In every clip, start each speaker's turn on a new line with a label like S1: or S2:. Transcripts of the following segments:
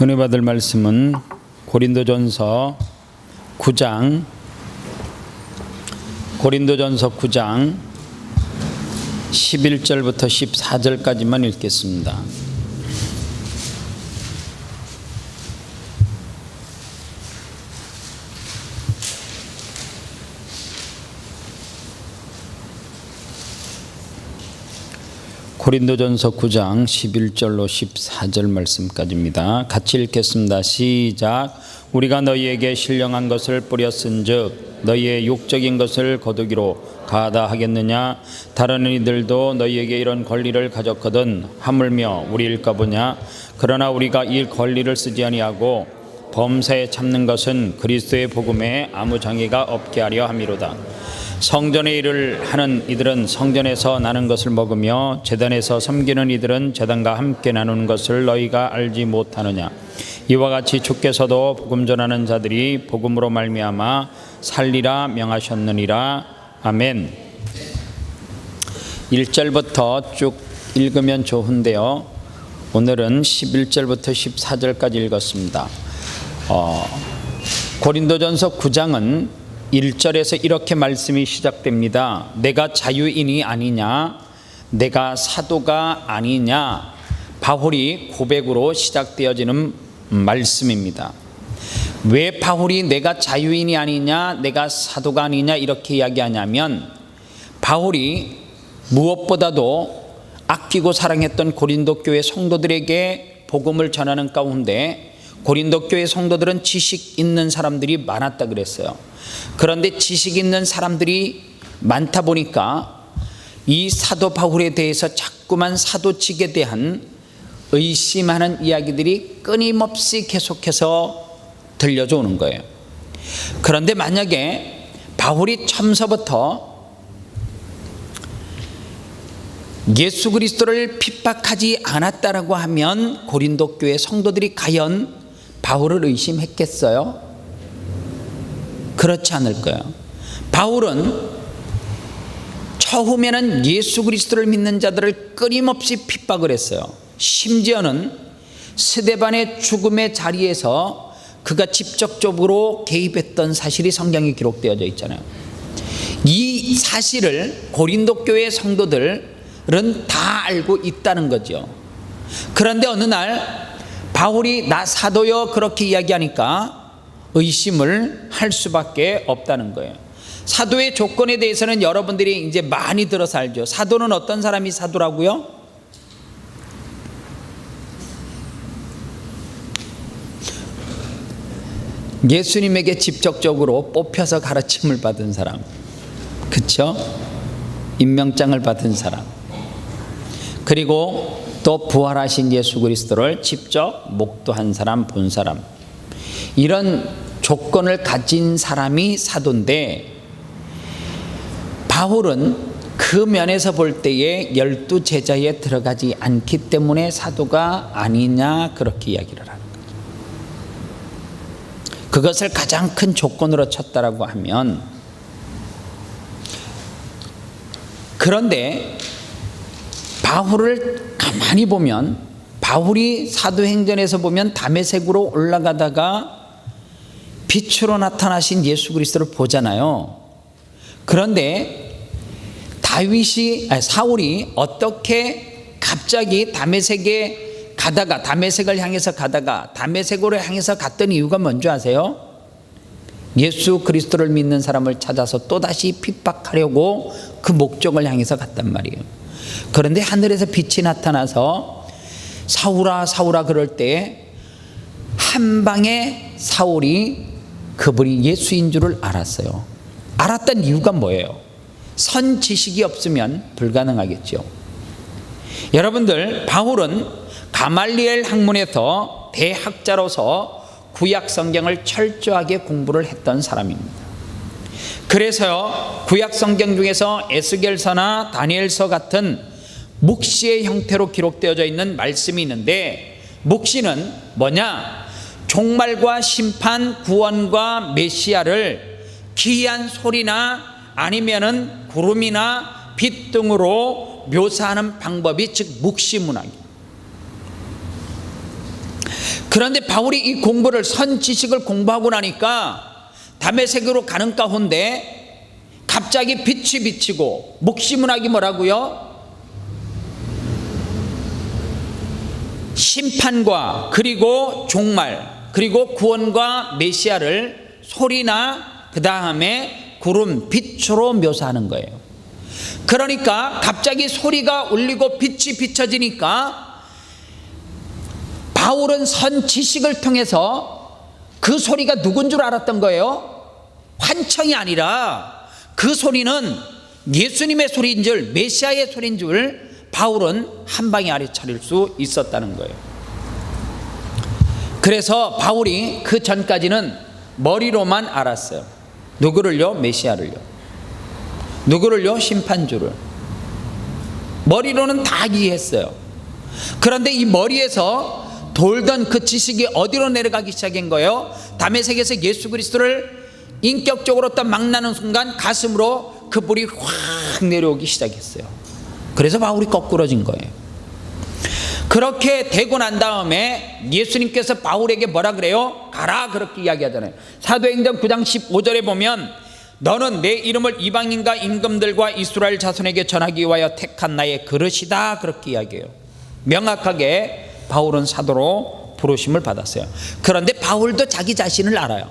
S1: 은혜 받을 말씀은 고린도전서 9장 11절부터 14절까지만 읽겠습니다. 고린도전서 9장 11절로 14절 말씀까지입니다. 같이 읽겠습니다. 시작. 우리가 너희에게 신령한 것을 뿌렸은즉 너희의 육적인 것을 거두기로 가다하겠느냐? 다른 이들도 너희에게 이런 권리를 가졌거든 하물며 우리 일까 보냐? 그러나 우리가 이 권리를 쓰지 아니하고 범사에 참는 것은 그리스도의 복음에 아무 장애가 없게 하려 함이로다. 성전의 일을 하는 이들은 성전에서 나는 것을 먹으며 제단에서 섬기는 이들은 제단과 함께 나누는 것을 너희가 알지 못하느냐? 이와 같이 주께서도 복음 전하는 자들이 복음으로 말미암아 살리라 명하셨느니라. 아멘. 1절부터 쭉 읽으면 좋은데요, 오늘은 11절부터 14절까지 읽었습니다. 고린도전서 9장은 1절에서 이렇게 말씀이 시작됩니다. 내가 자유인이 아니냐? 내가 사도가 아니냐? 바울이 고백으로 시작되어지는 말씀입니다. 왜 바울이 내가 자유인이 아니냐? 내가 사도가 아니냐? 이렇게 이야기하냐면, 바울이 무엇보다도 아끼고 사랑했던 고린도 교회 성도들에게 복음을 전하는 가운데 고린도 교회 성도들은 지식 있는 사람들이 많았다 그랬어요. 그런데 지식 있는 사람들이 많다 보니까 이 사도 바울에 대해서 자꾸만 사도직에 대한 의심하는 이야기들이 끊임없이 계속해서 들려져 오는 거예요. 그런데 만약에 바울이 처음서부터 예수 그리스도를 핍박하지 않았다라고 하면 고린도 교회 성도들이 과연 바울을 의심했겠어요? 그렇지 않을 거예요. 바울은 처음에는 예수 그리스도를 믿는 자들을 끊임없이 핍박을 했어요. 심지어는 스데반의 죽음의 자리에서 그가 직접적으로 개입했던 사실이 성경에 기록되어져 있잖아요. 이 사실을 고린도 교회 성도들은 다 알고 있다는 거죠. 그런데 어느 날 바울이 나 사도요 그렇게 이야기하니까 의심을 할 수밖에 없다는 거예요. 사도의 조건에 대해서는 여러분들이 이제 많이 들어서 알죠. 사도는 어떤 사람이 사도라고요? 예수님에게 직접적으로 뽑혀서 가르침을 받은 사람, 그렇죠? 임명장을 받은 사람, 그리고 또 부활하신 예수 그리스도를 직접 목도한 사람, 본 사람, 이런 조건을 가진 사람이 사도인데, 바울은 그 면에서 볼 때에 12제자에 들어가지 않기 때문에 사도가 아니냐 그렇게 이야기를 하는 거죠. 그것을 가장 큰 조건으로 쳤다라고 하면, 그런데 바울을 가만히 보면, 바울이 사도행전에서 보면 다메섹으로 올라가다가 빛으로 나타나신 예수 그리스도를 보잖아요. 그런데 사울이 어떻게 갑자기 다메섹에 가다가, 다메섹을 향해서 가다가 다메섹으로 향해서 갔던 이유가 뭔지 아세요? 예수 그리스도를 믿는 사람을 찾아서 또다시 핍박하려고 그 목적을 향해서 갔단 말이에요. 그런데 하늘에서 빛이 나타나서 사울아 사울아 그럴 때 한 방에 사울이 그분이 예수인 줄을 알았어요. 알았던 이유가 뭐예요? 선 지식이 없으면 불가능하겠죠. 여러분들, 바울은 가말리엘 학문에서 대학자로서 구약 성경을 철저하게 공부를 했던 사람입니다. 그래서요, 구약 성경 중에서 에스겔서나 다니엘서 같은 묵시의 형태로 기록되어져 있는 말씀이 있는데, 묵시는 뭐냐? 종말과 심판, 구원과 메시아를 기이한 소리나 아니면은 구름이나 빛 등으로 묘사하는 방법이 즉 묵시문학이에요. 그런데 바울이 이 공부를, 선 지식을 공부하고 나니까 다메섹으로 가는 가운데 갑자기 빛이 비치고 묵시문학이 뭐라고요? 심판과 그리고 종말 그리고 구원과 메시아를 소리나 그 다음에 구름, 빛으로 묘사하는 거예요. 그러니까 갑자기 소리가 울리고 빛이 비춰지니까 바울은 선 지식을 통해서 그 소리가 누군 줄 알았던 거예요. 환청이 아니라 그 소리는 예수님의 소리인 줄, 메시아의 소리인 줄 바울은 한 방에 알아차릴 수 있었다는 거예요. 그래서 바울이 그 전까지는 머리로만 알았어요. 누구를요? 메시아를요. 누구를요? 심판주를. 머리로는 다 이해했어요. 그런데 이 머리에서 돌던 그 지식이 어디로 내려가기 시작한 거예요? 다메섹에서 예수 그리스도를 인격적으로 또 만나는 순간 가슴으로 그 불이 확 내려오기 시작했어요. 그래서 바울이 거꾸러진 거예요. 그렇게 되고 난 다음에 예수님께서 바울에게 뭐라 그래요? 가라, 그렇게 이야기하잖아요. 사도행전 9장 15절에 보면 너는 내 이름을 이방인과 임금들과 이스라엘 자손에게 전하기 위하여 택한 나의 그릇이다, 그렇게 이야기해요. 명확하게 바울은 사도로 부르심을 받았어요. 그런데 바울도 자기 자신을 알아요.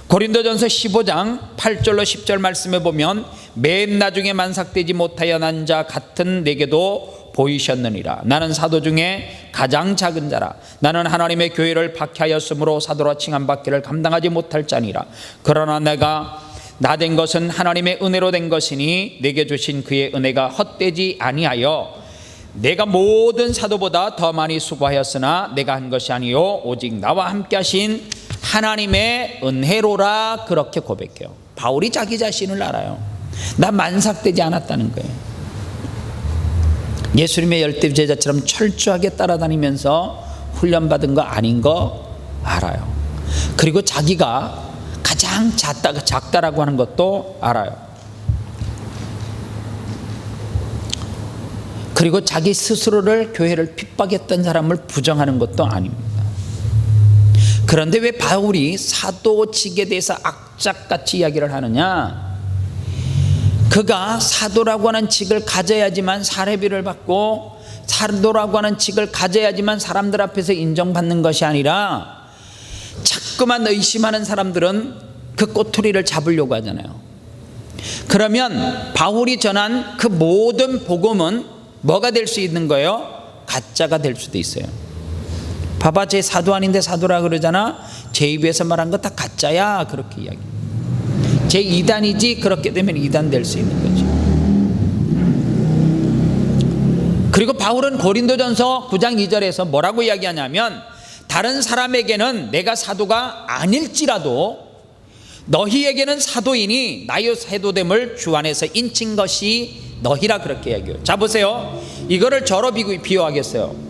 S1: 고린도전서 15장 8절로 10절 말씀에 보면 맨 나중에 만삭되지 못하여 난 자 같은 내게도 보이셨느니라. 나는 사도 중에 가장 작은 자라. 나는 하나님의 교회를 박해하였으므로 사도라 칭함받기를 감당하지 못할 자니라. 그러나 내가 나된 것은 하나님의 은혜로 된 것이니 내게 주신 그의 은혜가 헛되지 아니하여 내가 모든 사도보다 더 많이 수고하였으나 내가 한 것이 아니요 오직 나와 함께 하신 하나님의 은혜로라, 그렇게 고백해요. 바울이 자기 자신을 알아요. 나 만삭되지 않았다는 거예요. 예수님의 열두 제자처럼 철저하게 따라다니면서 훈련받은 거 아닌 거 알아요. 그리고 자기가 가장 작다라고 하는 것도 알아요. 그리고 자기 스스로를, 교회를 핍박했던 사람을 부정하는 것도 아닙니다. 그런데 왜 바울이 사도직에 대해서 악착같이 이야기를 하느냐? 그가 사도라고 하는 직을 가져야지만 사례비를 받고 사도라고 하는 직을 가져야지만 사람들 앞에서 인정받는 것이 아니라 자꾸만 의심하는 사람들은 그 꼬투리를 잡으려고 하잖아요. 그러면 바울이 전한 그 모든 복음은 뭐가 될 수 있는 거예요? 가짜가 될 수도 있어요. 봐봐, 제 사도 아닌데 사도라 그러잖아. 제 입에서 말한 거 다 가짜야, 그렇게 이야기. 제 이단이지, 그렇게 되면 이단 될 수 있는 거죠. 그리고 바울은 고린도전서 9장 2절에서 뭐라고 이야기하냐면 다른 사람에게는 내가 사도가 아닐지라도 너희에게는 사도이니 나의 사도됨을 주 안에서 인친 것이 너희라, 그렇게 이야기해요. 자 보세요. 이거를 저로 비유하겠어요.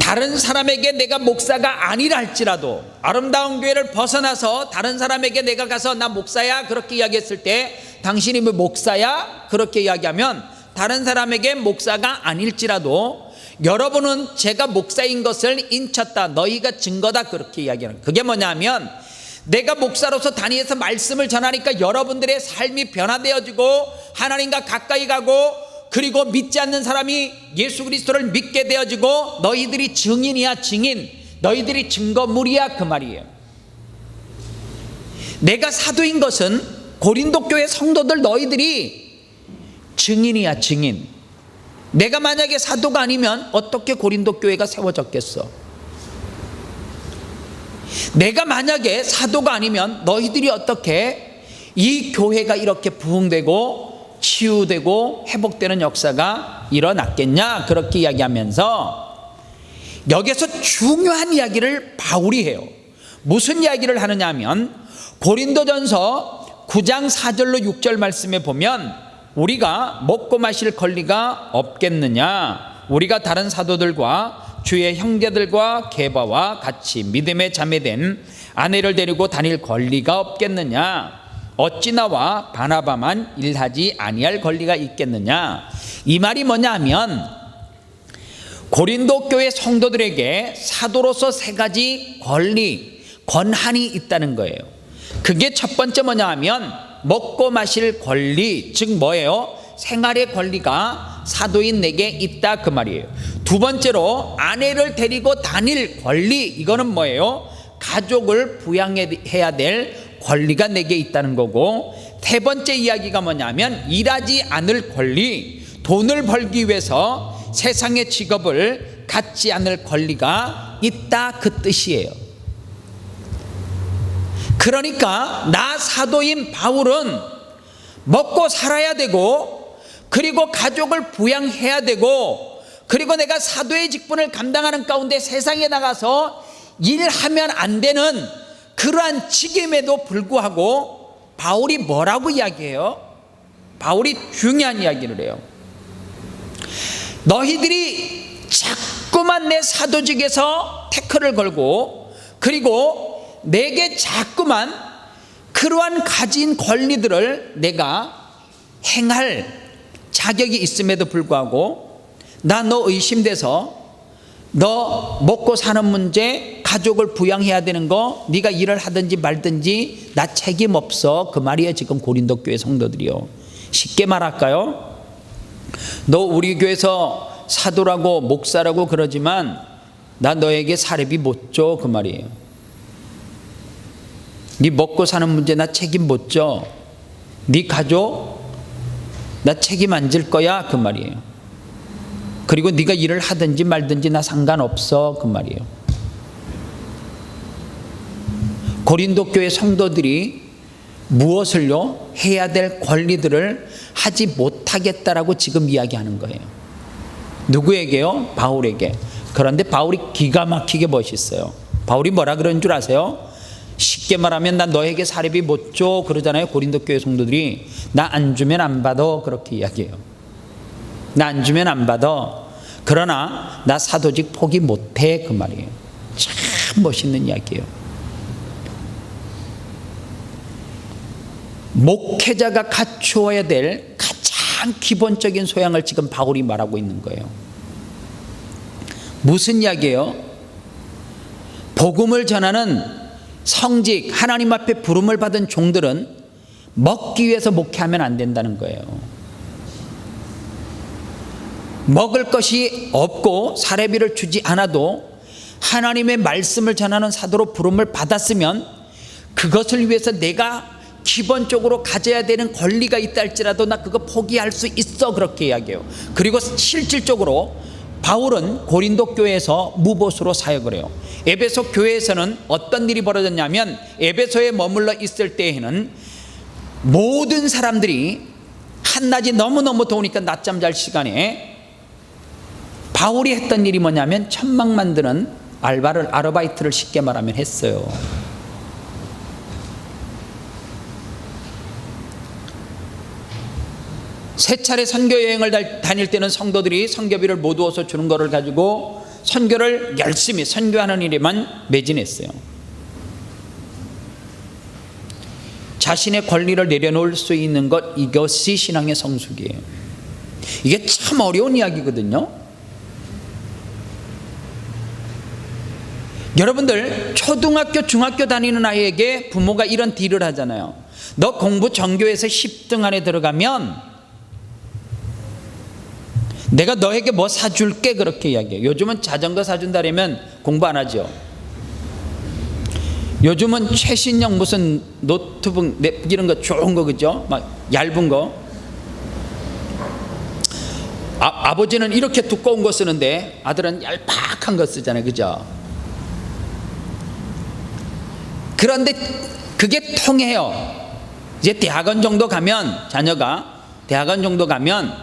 S1: 다른 사람에게 내가 목사가 아니라 할지라도 아름다운 교회를 벗어나서 다른 사람에게 내가 가서 나 목사야, 그렇게 이야기했을 때 당신이 뭐 목사야? 그렇게 이야기하면 다른 사람에게 목사가 아닐지라도 여러분은 제가 목사인 것을 인쳤다, 너희가 증거다, 그렇게 이야기하는. 그게 뭐냐면 내가 목사로서 단위에서 말씀을 전하니까 여러분들의 삶이 변화되어지고 하나님과 가까이 가고 그리고 믿지 않는 사람이 예수 그리스도를 믿게 되어지고 너희들이 증인이야, 증인. 너희들이 증거물이야, 그 말이에요. 내가 사도인 것은 고린도 교회 성도들 너희들이 증인이야, 증인. 내가 만약에 사도가 아니면 어떻게 고린도 교회가 세워졌겠어? 내가 만약에 사도가 아니면 너희들이 어떻게 이 교회가 이렇게 부흥되고 치유되고 회복되는 역사가 일어났겠냐, 그렇게 이야기하면서 여기서 중요한 이야기를 바울이 해요. 무슨 이야기를 하느냐 하면 고린도전서 9장 4절로 6절 말씀에 보면 우리가 먹고 마실 권리가 없겠느냐, 우리가 다른 사도들과 주의 형제들과 게바와 같이 믿음에 자매된 아내를 데리고 다닐 권리가 없겠느냐, 어찌 나와 바나바만 일하지 아니할 권리가 있겠느냐. 이 말이 뭐냐 하면 고린도 교회 성도들에게 사도로서 세 가지 권한이 있다는 거예요. 그게 첫 번째 뭐냐 하면 먹고 마실 권리, 즉 뭐예요? 생활의 권리가 사도인 내게 있다 그 말이에요. 두 번째로 아내를 데리고 다닐 권리, 이거는 뭐예요? 가족을 부양해야 될 권리가 내게 있다는 거고, 세 번째 이야기가 뭐냐면 일하지 않을 권리, 돈을 벌기 위해서 세상의 직업을 갖지 않을 권리가 있다 그 뜻이에요. 그러니까 나 사도인 바울은 먹고 살아야 되고, 그리고 가족을 부양해야 되고, 그리고 내가 사도의 직분을 감당하는 가운데 세상에 나가서 일하면 안 되는 그러한 직임에도 불구하고 바울이 뭐라고 이야기해요? 바울이 중요한 이야기를 해요. 너희들이 자꾸만 내 사도직에서 태클을 걸고, 그리고 내게 자꾸만 그러한 가진 권리들을 내가 행할 자격이 있음에도 불구하고 나 너 의심돼서 너 먹고 사는 문제, 가족을 부양해야 되는 거 네가 일을 하든지 말든지 나 책임 없어 그 말이에요. 지금 고린도 교회 성도들이요. 쉽게 말할까요? 너 우리 교회에서 사도라고 목사라고 그러지만 나 너에게 사례비 못 줘 그 말이에요. 네 먹고 사는 문제 나 책임 못 져. 네 가족 나 책임 안 질 거야 그 말이에요. 그리고 네가 일을 하든지 말든지 나 상관없어 그 말이에요. 고린도 교회 성도들이 무엇을요? 해야 될 권리들을 하지 못하겠다라고 지금 이야기하는 거예요. 누구에게요? 바울에게. 그런데 바울이 기가 막히게 멋있어요. 바울이 뭐라 그런 줄 아세요? 쉽게 말하면 나 너에게 사례비 못 줘 그러잖아요. 고린도 교회 성도들이. 나 안 주면 안 받아 그렇게 이야기해요. 나 안 주면 안 받아. 그러나 나 사도직 포기 못해 그 말이에요. 참 멋있는 이야기예요. 목회자가 갖추어야 될 가장 기본적인 소양을 지금 바울이 말하고 있는 거예요. 무슨 이야기예요? 복음을 전하는 성직, 하나님 앞에 부름을 받은 종들은 먹기 위해서 목회하면 안 된다는 거예요. 먹을 것이 없고 사례비를 주지 않아도 하나님의 말씀을 전하는 사도로 부름을 받았으면 그것을 위해서 내가 기본적으로 가져야 되는 권리가 있다 할지라도 나 그거 포기할 수 있어 그렇게 이야기해요. 그리고 실질적으로 바울은 고린도 교회에서 무보수로 사역을 해요. 에베소 교회에서는 어떤 일이 벌어졌냐면 에베소에 머물러 있을 때에는 모든 사람들이 한낮이 너무너무 더우니까 낮잠 잘 시간에 바울이 했던 일이 뭐냐면 천막 만드는 아르바이트를 쉽게 말하면 했어요. 세 차례 선교 여행을 다닐 때는 성도들이 선교비를 못 얻어서 주는 거를 가지고 선교를 열심히 선교하는 일에만 매진했어요. 자신의 권리를 내려놓을 수 있는 것, 이것이 신앙의 성숙이에요. 이게 참 어려운 이야기거든요. 여러분들 초등학교 중학교 다니는 아이에게 부모가 이런 딜을 하잖아요. 너 공부 전교에서 10등 안에 들어가면 내가 너에게 뭐 사줄게 그렇게 이야기해요. 요즘은 자전거 사준다면 공부 안 하죠. 요즘은 최신형 무슨 노트북 이런 거 좋은 거 그죠? 막 얇은 거. 아버지는 이렇게 두꺼운 거 쓰는데 아들은 얄팍한 거 쓰잖아요. 그죠? 그런데 그게 통해요. 이제 대학원 정도 가면 자녀가 대학원 정도 가면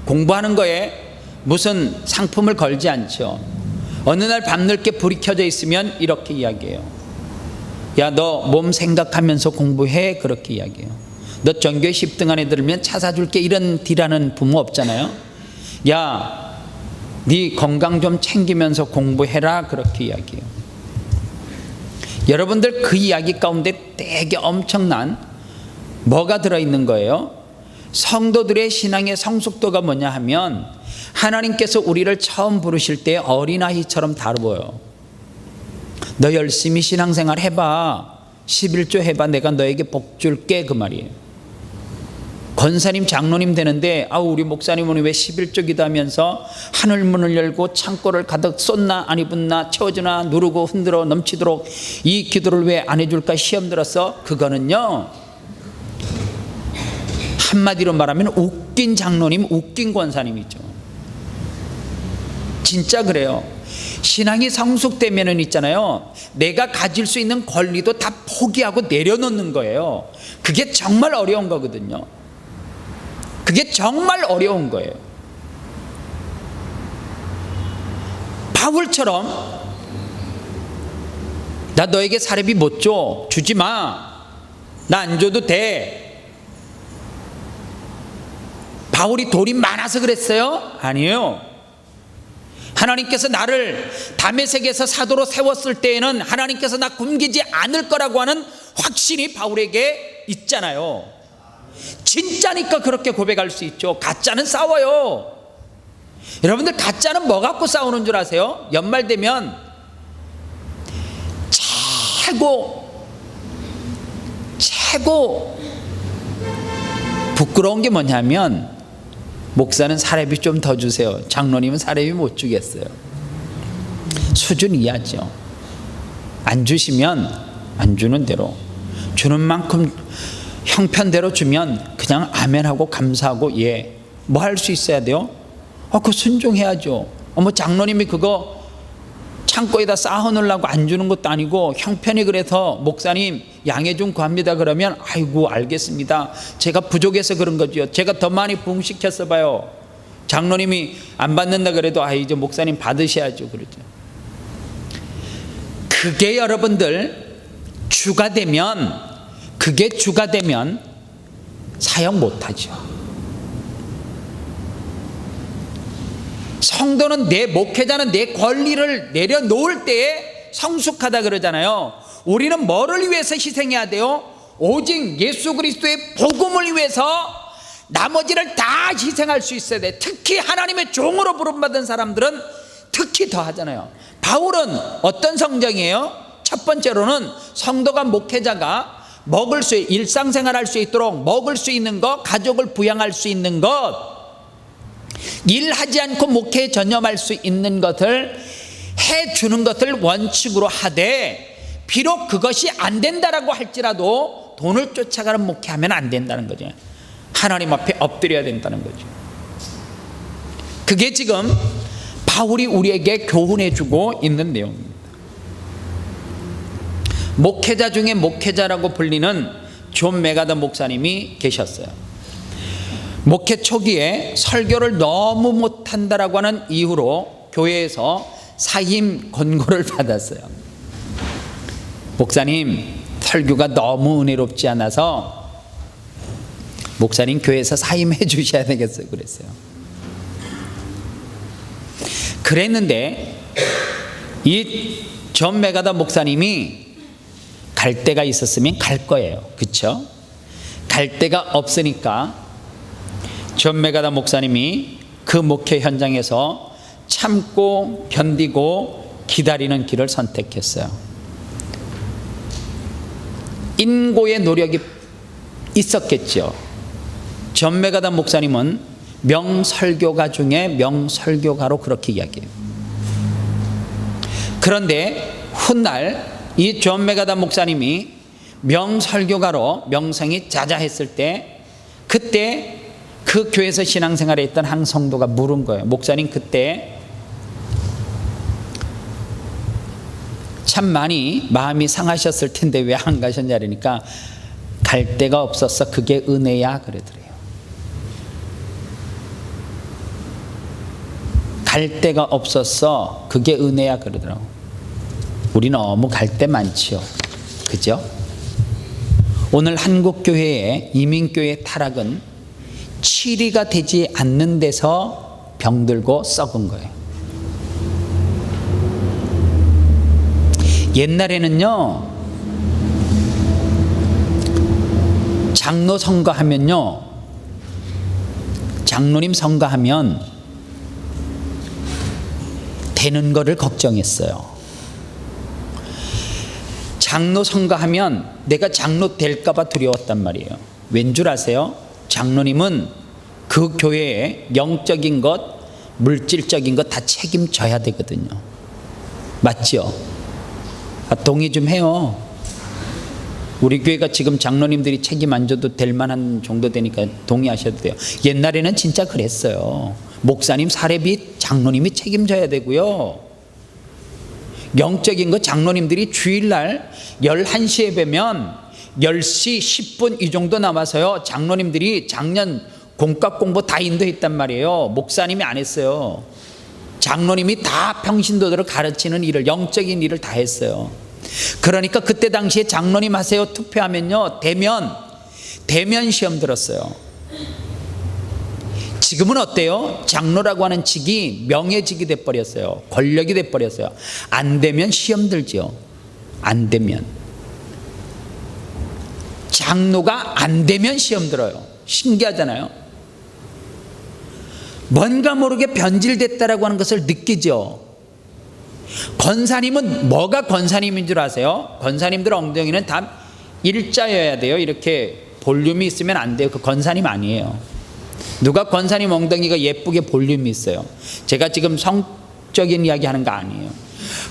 S1: 공부하는 거에 무슨 상품을 걸지 않죠. 어느 날 밤늦게 불이 켜져 있으면 이렇게 이야기해요. 야, 너 몸 생각하면서 공부해 그렇게 이야기해요. 너 전교에 10등 안에 들으면 차 사줄게 이런 딜하는 부모 없잖아요. 야, 네 건강 좀 챙기면서 공부해라 그렇게 이야기해요. 여러분들 그 이야기 가운데 되게 엄청난 뭐가 들어있는 거예요? 성도들의 신앙의 성숙도가 뭐냐 하면 하나님께서 우리를 처음 부르실 때 어린아이처럼 다루어요. 너 열심히 신앙생활 해봐. 11조 해봐. 내가 너에게 복 줄게. 그 말이에요. 권사님 장로님 되는데 우리 목사님은 왜 11조 기도하면서 하늘문을 열고 창고를 가득 쏟나 안 입었나 채워주나 누르고 흔들어 넘치도록 이 기도를 왜 안 해줄까 시험 들었어? 그거는요, 한마디로 말하면 웃긴 장로님, 웃긴 권사님이죠. 진짜 그래요. 신앙이 성숙되면은 있잖아요, 내가 가질 수 있는 권리도 다 포기하고 내려놓는 거예요. 그게 정말 어려운 거거든요. 그게 정말 어려운 거예요. 바울처럼 나 너에게 사례비 못 줘. 주지 마. 나 안 줘도 돼. 바울이 돈이 많아서 그랬어요? 아니에요. 하나님께서 나를 다메섹에서 사도로 세웠을 때에는 하나님께서 나 굶기지 않을 거라고 하는 확신이 바울에게 있잖아요. 진짜니까 그렇게 고백할 수 있죠. 가짜는 싸워요. 여러분들, 가짜는 뭐 갖고 싸우는 줄 아세요? 연말 되면 최고 부끄러운 게 뭐냐면, 목사는 사례비 좀 더 주세요. 장로님은 사례비 못 주겠어요. 수준 이하죠. 안 주시면 안 주는 대로, 주는 만큼 형편대로 주면 그냥 아멘하고 감사하고 예, 뭐 할 수 있어야 돼요? 그거 순종해야죠. 장로님이 그거 창고에다 쌓아놓으려고 안 주는 것도 아니고 형편이 그래서 목사님 양해 좀 구합니다 그러면 아이고 알겠습니다. 제가 부족해서 그런 거죠. 제가 더 많이 부흥시켰어 봐요. 장로님이 안 받는다 그래도 이제 목사님 받으셔야죠. 그러죠. 그게 여러분들 주가 되면, 그게 주가 되면 사역 못하죠. 성도는, 내 목회자는 내 권리를 내려놓을 때에 성숙하다 그러잖아요. 우리는 뭐를 위해서 희생해야 돼요? 오직 예수 그리스도의 복음을 위해서 나머지를 다 희생할 수 있어야 돼. 특히 하나님의 종으로 부름받은 사람들은 특히 더 하잖아요. 바울은 어떤 성정이에요? 첫 번째로는 성도가, 목회자가 먹을 수, 일상생활 할 수 있도록 먹을 수 있는 것, 가족을 부양할 수 있는 것, 일하지 않고 목회에 전념할 수 있는 것을 해주는 것을 원칙으로 하되, 비록 그것이 안 된다라고 할지라도 돈을 쫓아가는 목회하면 안 된다는 거죠. 하나님 앞에 엎드려야 된다는 거죠. 그게 지금 바울이 우리에게 교훈해주고 있는 내용입니다. 목회자 중에 목회자라고 불리는 존 메가더 목사님이 계셨어요. 목회 초기에 설교를 너무 못한다라고 하는 이유로 교회에서 사임 권고를 받았어요. 목사님, 설교가 너무 은혜롭지 않아서 목사님 교회에서 사임해 주셔야 되겠어요. 그랬어요. 그랬는데 이 존 메가더 목사님이 갈 데가 있었으면 갈 거예요. 그렇죠? 갈 데가 없으니까 존 메가더 목사님이 그 목회 현장에서 참고 견디고 기다리는 길을 선택했어요. 인고의 노력이 있었겠죠. 존 메가더 목사님은 명설교가 중에 명설교가로 그렇게 이야기해요. 그런데 훗날 이 존 메가더 목사님이 명설교가로 명성이 자자했을 때, 그때 그 교회에서 신앙생활에 있던 한 성도가 물은 거예요. 목사님, 그때 참 많이 마음이 상하셨을 텐데 왜 안 가셨냐니까, 갈 데가 없었어. 그게 은혜야. 그러더래요. 갈 데가 없었어. 그게 은혜야. 그러더라고. 우리 너무 갈 데 많지요. 그죠? 오늘 한국교회의 이민교회 타락은 치리가 되지 않는 데서 병들고 썩은 거예요. 옛날에는요, 장로 선거하면요, 장로님 선거하면 되는 거를 걱정했어요. 장로 선거하면 내가 장로 될까 봐 두려웠단 말이에요. 왠 줄 아세요? 장로님은 그 교회의 영적인 것, 물질적인 것 다 책임져야 되거든요. 맞죠? 동의 좀 해요. 우리 교회가 지금 장로님들이 책임 안 져도 될 만한 정도 되니까 동의하셔도 돼요. 옛날에는 진짜 그랬어요. 목사님 사례비 장로님이 책임져야 되고요. 영적인 거 장로님들이 주일날 11시에 뵈면 10시 10분 이 정도 남아서요, 장로님들이 작년 공과 공부 다 인도했단 말이에요. 목사님이 안 했어요. 장로님이 다 평신도들을 가르치는 일을, 영적인 일을 다 했어요. 그러니까 그때 당시에 장로님 하세요 투표하면요, 대면 시험 들었어요. 지금은 어때요? 장로라고 하는 직이 명예직이 돼버렸어요. 권력이 돼버렸어요. 안 되면 시험 들죠. 안 되면. 장로가 안 되면 시험 들어요. 신기하잖아요. 뭔가 모르게 변질됐다라고 하는 것을 느끼죠. 권사님은 뭐가 권사님인 줄 아세요? 권사님들 엉덩이는 다 일자여야 돼요. 이렇게 볼륨이 있으면 안 돼요. 그 권사님 아니에요. 누가 권사님 엉덩이가 예쁘게 볼륨이 있어요? 제가 지금 성적인 이야기 하는 거 아니에요.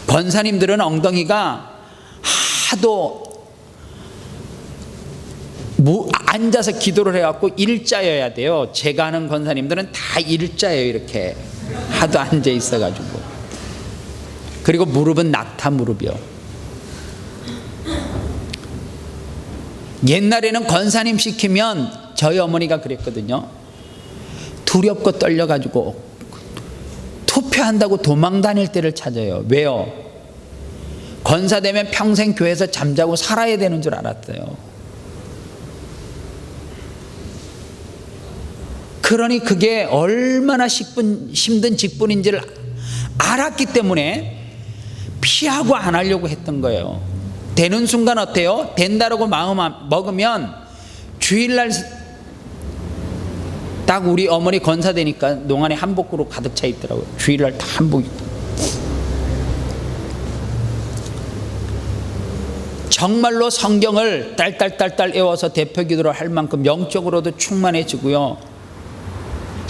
S1: 권사님들은 엉덩이가 하도 앉아서 기도를 해갖고 일자여야 돼요. 제가 아는 권사님들은 다 일자예요. 이렇게 하도 앉아 있어가지고. 그리고 무릎은 낙타 무릎이요. 옛날에는 권사님 시키면 저희 어머니가 그랬거든요. 두렵고 떨려가지고 투표한다고 도망 다닐 때를 찾아요. 왜요? 권사 되면 평생 교회에서 잠자고 살아야 되는 줄 알았어요. 그러니 그게 얼마나 힘든 직분인지를 알았기 때문에 피하고 안 하려고 했던 거예요. 되는 순간 어때요? 된다라고 마음 먹으면 주일날 딱 우리 어머니 권사 되니까 농안에 한복으로 가득 차 있더라고요. 주일날 다 한복 입고. 정말로 성경을 딸딸딸딸 외워서 대표기도를 할 만큼 영적으로도 충만해지고요.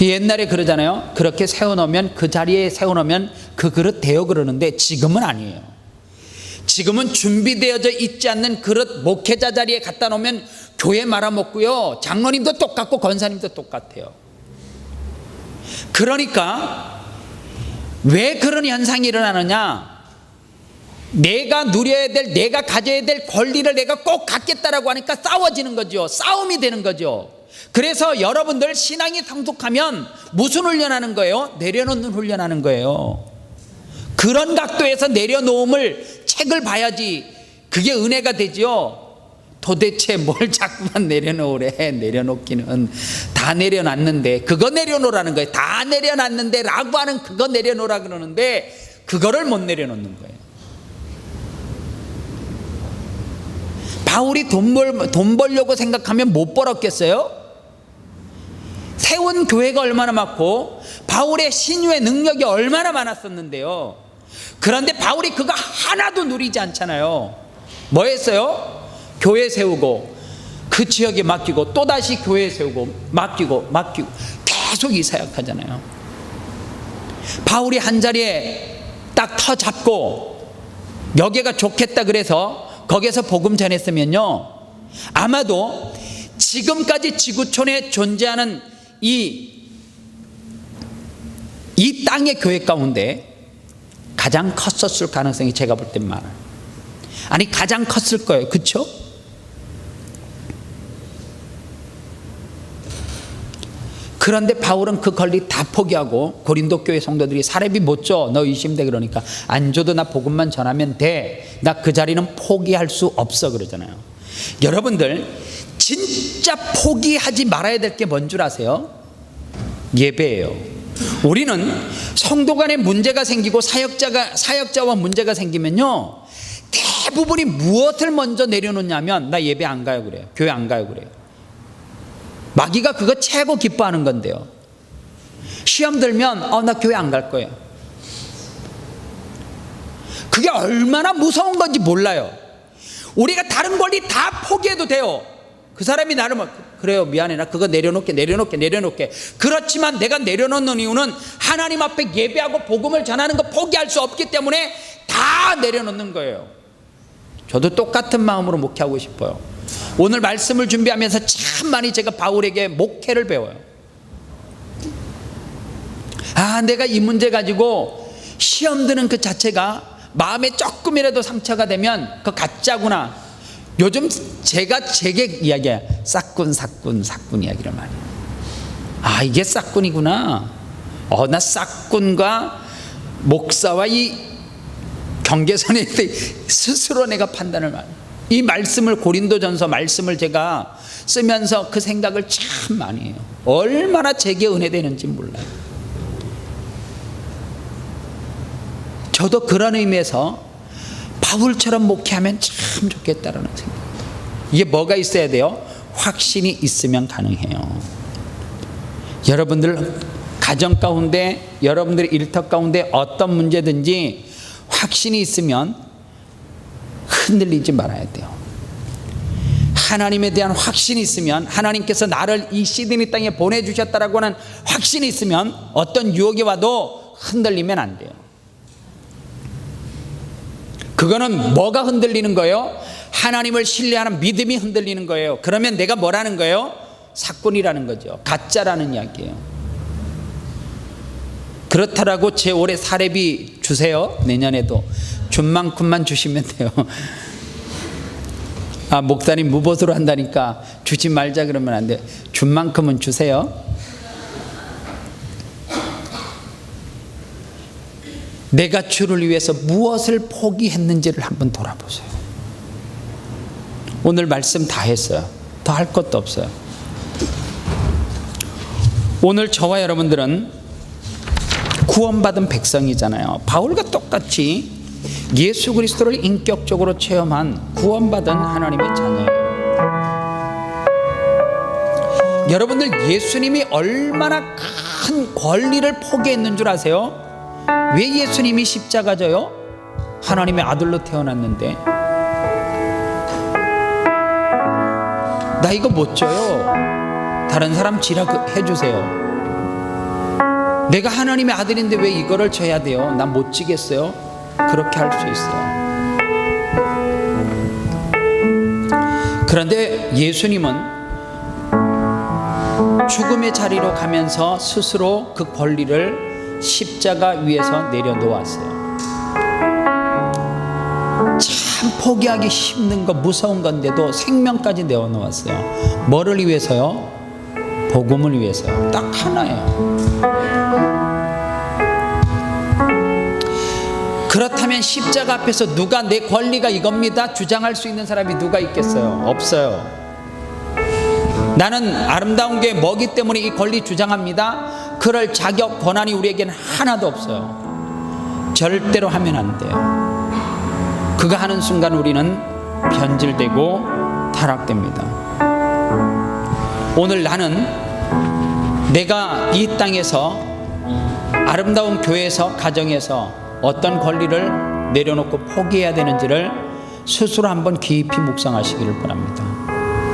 S1: 옛날에 그러잖아요. 그렇게 세워놓으면, 그 자리에 세워놓으면 그 그릇 대요 그러는데 지금은 아니에요. 지금은 준비되어져 있지 않는 그릇 목회자 자리에 갖다 놓으면 교회 말아먹고요, 장로님도 똑같고 권사님도 똑같아요. 그러니까 왜 그런 현상이 일어나느냐? 내가 누려야 될, 내가 가져야 될 권리를 내가 꼭 갖겠다라고 하니까 싸워지는 거죠. 싸움이 되는 거죠. 그래서 여러분들 신앙이 성숙하면 무슨 훈련하는 거예요? 내려놓는 훈련하는 거예요. 그런 각도에서 내려놓음을 책을 봐야지 그게 은혜가 되죠. 도대체 뭘 자꾸만 내려놓으래. 내려놓기는 다 내려놨는데, 그거 내려놓으라는 거예요. 다 내려놨는데 라고 하는 그거 내려놓으라 그러는데 그거를 못 내려놓는 거예요. 바울이 돈 벌려고 생각하면 못 벌었겠어요? 세운 교회가 얼마나 많고 바울의 신유의 능력이 얼마나 많았었는데요. 그런데 바울이 그거 하나도 누리지 않잖아요. 뭐 했어요? 교회 세우고 그 지역에 맡기고 또다시 교회 세우고 맡기고 계속 이 사역하잖아요. 바울이 한 자리에 딱 터 잡고 여기가 좋겠다 그래서 거기에서 복음 전했으면요, 아마도 지금까지 지구촌에 존재하는 이 땅의 교회 가운데 가장 컸었을 가능성이 제가 볼 땐 많아요. 아니, 가장 컸을 거예요. 그렇죠? 그런데 바울은 그 권리 다 포기하고, 고린도 교회 성도들이 사례비 못 줘, 너 의심돼 그러니까 안 줘도 나 복음만 전하면 돼, 나 그 자리는 포기할 수 없어 그러잖아요. 여러분들 진짜 포기하지 말아야 될 게 뭔 줄 아세요? 예배예요. 우리는 성도 간에 문제가 생기고 사역자와 문제가 생기면요, 대부분이 무엇을 먼저 내려놓냐면 나 예배 안 가요 그래요. 교회 안 가요 그래요. 마귀가 그거 최고 기뻐하는 건데요. 시험 들면 나 교회 안 갈 거예요.
S2: 그게 얼마나 무서운 건지 몰라요. 우리가 다른 권리 다 포기해도 돼요. 그 사람이 나를 그래요, 미안해, 나 그거 내려놓게. 그렇지만 내가 내려놓는 이유는 하나님 앞에 예배하고 복음을 전하는 거 포기할 수 없기 때문에 다 내려놓는 거예요. 저도 똑같은 마음으로 목회하고 싶어요. 오늘 말씀을 준비하면서 참 많이 제가 바울에게 목회를 배워요. 내가 이 문제 가지고 시험 드는 그 자체가 마음에 조금이라도 상처가 되면 그거 가짜구나. 요즘 제게 이야기해요. 사꾼 이야기를 많이 해요. 이게 사꾼이구나. 나 사꾼과 목사와 이 경계선에 스스로 내가 판단을 많이 해요. 이 말씀을, 고린도전서 말씀을 제가 쓰면서 그 생각을 참 많이 해요. 얼마나 제게 은혜되는지 몰라요. 저도 그런 의미에서 바울처럼 목회하면 참 좋겠다라는 생각입니다. 이게 뭐가 있어야 돼요? 확신이 있으면 가능해요. 여러분들 가정 가운데, 여러분들의 일터 가운데 어떤 문제든지 확신이 있으면 흔들리지 말아야 돼요. 하나님에 대한 확신이 있으면, 하나님께서 나를 이 시드니 땅에 보내주셨다라고 하는 확신이 있으면 어떤 유혹이 와도 흔들리면 안 돼요. 그거는 뭐가 흔들리는 거예요? 하나님을 신뢰하는 믿음이 흔들리는 거예요. 그러면 내가 뭐라는 거예요? 사꾼이라는 거죠. 가짜라는 이야기예요. 그렇다라고 제 올해 사례비 주세요. 내년에도 준 만큼만 주시면 돼요. 목사님 무보수로 한다니까 주지 말자 그러면 안 돼요. 준 만큼은 주세요. 내가 주를 위해서 무엇을 포기했는지를 한번 돌아보세요. 오늘 말씀 다 했어요. 더 할 것도 없어요. 오늘 저와 여러분들은 구원받은 백성이잖아요. 바울과 똑같이 예수 그리스도를 인격적으로 체험한 구원받은 하나님의 자녀예요. 여러분들 예수님이 얼마나 큰 권리를 포기했는 줄 아세요? 왜 예수님이 십자가 져요? 하나님의 아들로 태어났는데 나 이거 못 져요. 다른 사람 지라 해주세요. 내가 하나님의 아들인데 왜 이거를 져야 돼요? 난 못 지겠어요. 그렇게 할 수 있어요. 그런데 예수님은 죽음의 자리로 가면서 스스로 그 권리를 십자가 위에서 내려놓았어요. 참 포기하기 힘든 거, 무서운 건데도 생명까지 내어놓았어요. 뭐를 위해서요? 복음을 위해서요. 딱 하나예요. 그렇다면 십자가 앞에서 누가 내 권리가 이겁니다 주장할 수 있는 사람이 누가 있겠어요? 없어요. 나는 아름다운 교회 뭐기 때문에 이 권리 주장합니다. 그럴 자격, 권한이 우리에게는 하나도 없어요. 절대로 하면 안 돼요. 그거 하는 순간 우리는 변질되고 타락됩니다. 오늘 나는 내가 이 땅에서 아름다운 교회에서, 가정에서 어떤 권리를 내려놓고 포기해야 되는지를 스스로 한번 깊이 묵상하시기를 바랍니다.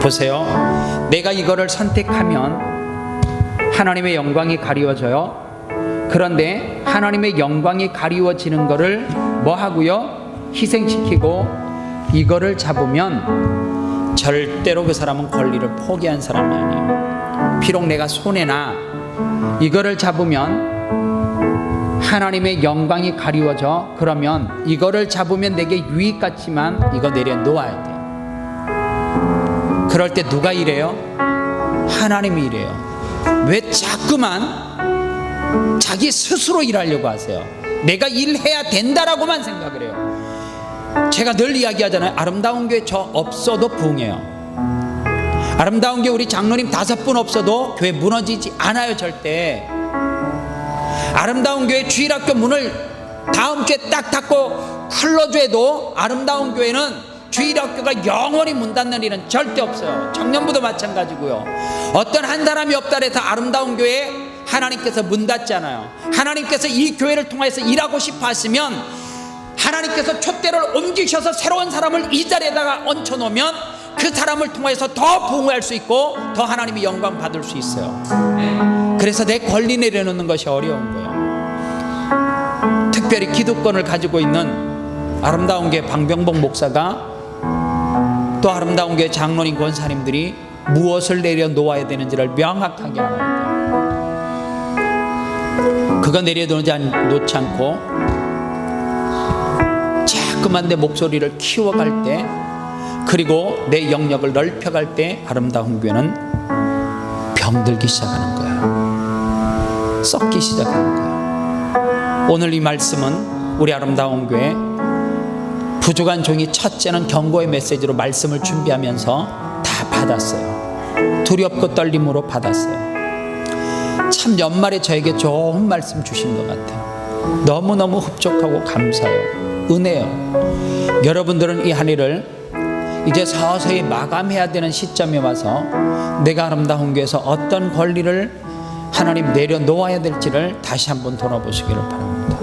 S2: 보세요. 내가 이거를 선택하면 하나님의 영광이 가리워져요. 그런데 하나님의 영광이 가리워지는 거를 뭐 하고요? 희생시키고 이거를 잡으면 절대로 그 사람은 권리를 포기한 사람이 아니에요. 비록 내가 손해나 이거를 잡으면 하나님의 영광이 가리워져. 그러면 이거를 잡으면 내게 유익 같지만 이거 내려놓아야 돼요. 그럴 때 누가 일해요? 하나님이 일해요. 왜 자꾸만 자기 스스로 일하려고 하세요? 내가 일해야 된다라고만 생각을 해요. 제가 늘 이야기하잖아요. 아름다운 교회 저 없어도 부흥해요. 아름다운 교회 우리 장로님 5분 없어도 교회 무너지지 않아요. 절대. 아름다운 교회 주일학교 문을 다음 주에 딱 닫고 클로즈해도 아름다운 교회는 주일학교가 영원히 문 닫는 일은 절대 없어요. 청년부도 마찬가지고요. 어떤 한 사람이 없다 해서 아름다운 교회에 하나님께서 문 닫지 않아요. 하나님께서 이 교회를 통해서 일하고 싶어 하시면 하나님께서 촛대를 옮기셔서 새로운 사람을 이 자리에다가 얹혀놓으면 그 사람을 통해서 더 부흥할 수 있고 더 하나님이 영광 받을 수 있어요. 그래서 내 권리 내려놓는 것이 어려운 거예요. 특별히 기득권을 가지고 있는 아름다운 교회 방병복 목사가 또 아름다운 교회 장로님 권사님들이 무엇을 내려놓아야 되는지를 명확하게 알아야 돼요. 그거 내려놓지 않고 자꾸만 내 목소리를 키워갈 때, 그리고 내 영역을 넓혀갈 때 아름다운 교회는 병들기 시작하는 거야. 썩기 시작하는 거야. 오늘 이 말씀은 우리 아름다운 교회 부족한 종이 첫째는 경고의 메시지로 말씀을 준비하면서 다 받았어요. 두렵고 떨림으로 받았어요. 참 연말에 저에게 좋은 말씀 주신 것 같아요. 너무너무 흡족하고 감사해요. 은혜요. 여러분들은 이 한 해를 이제 서서히 마감해야 되는 시점에 와서 내가 아름다운 교회에서 어떤 권리를 하나님 내려놓아야 될지를 다시 한번 돌아보시기를 바랍니다.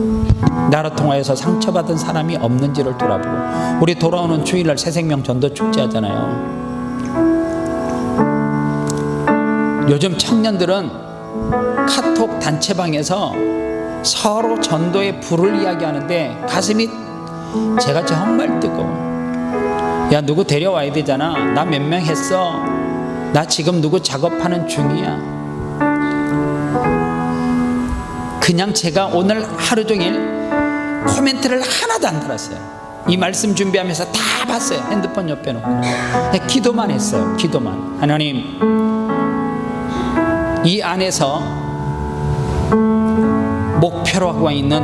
S2: 나를 통하여서 상처받은 사람이 없는지를 돌아보고, 우리 돌아오는 주일날 새생명 전도 축제 하잖아요. 요즘 청년들은 카톡 단체방에서 서로 전도의 불을 이야기하는데 가슴이 제가 정말 뜨거워. 야, 누구 데려와야 되잖아. 나 몇 명 했어. 나 지금 누구 작업하는 중이야. 그냥 제가 오늘 하루 종일 코멘트를 하나도 안 달았어요. 이 말씀 준비하면서 다 봤어요. 핸드폰 옆에 놓고 기도만 했어요. 기도만. 하나님, 이 안에서 목표로 하고 있는,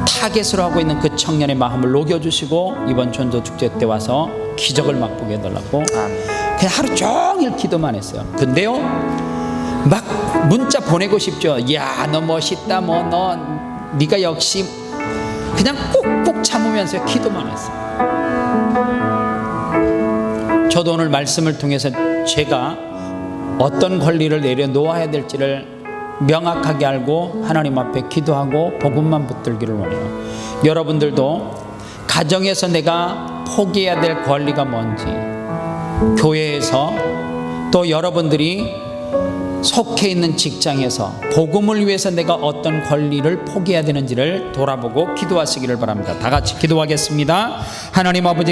S2: 타겟으로 하고 있는 그 청년의 마음을 녹여주시고 이번 전도축제 때 와서 기적을 맛보게 해달라고 그냥 하루 종일 기도만 했어요. 근데요, 막 문자 보내고 싶죠. 야, 너 멋있다, 뭐 너 네가 역시. 그냥 꾹꾹 참으면서 기도만 했어요. 저도 오늘 말씀을 통해서 제가 어떤 권리를 내려놓아야 될지를 명확하게 알고 하나님 앞에 기도하고 복음만 붙들기를 원해요. 여러분들도 가정에서 내가 포기해야 될 권리가 뭔지, 교회에서 또 여러분들이 속해 있는 직장에서 복음을 위해서 내가 어떤 권리를 포기해야 되는지를 돌아보고 기도하시기를 바랍니다. 다 같이 기도하겠습니다. 하나님 아버지,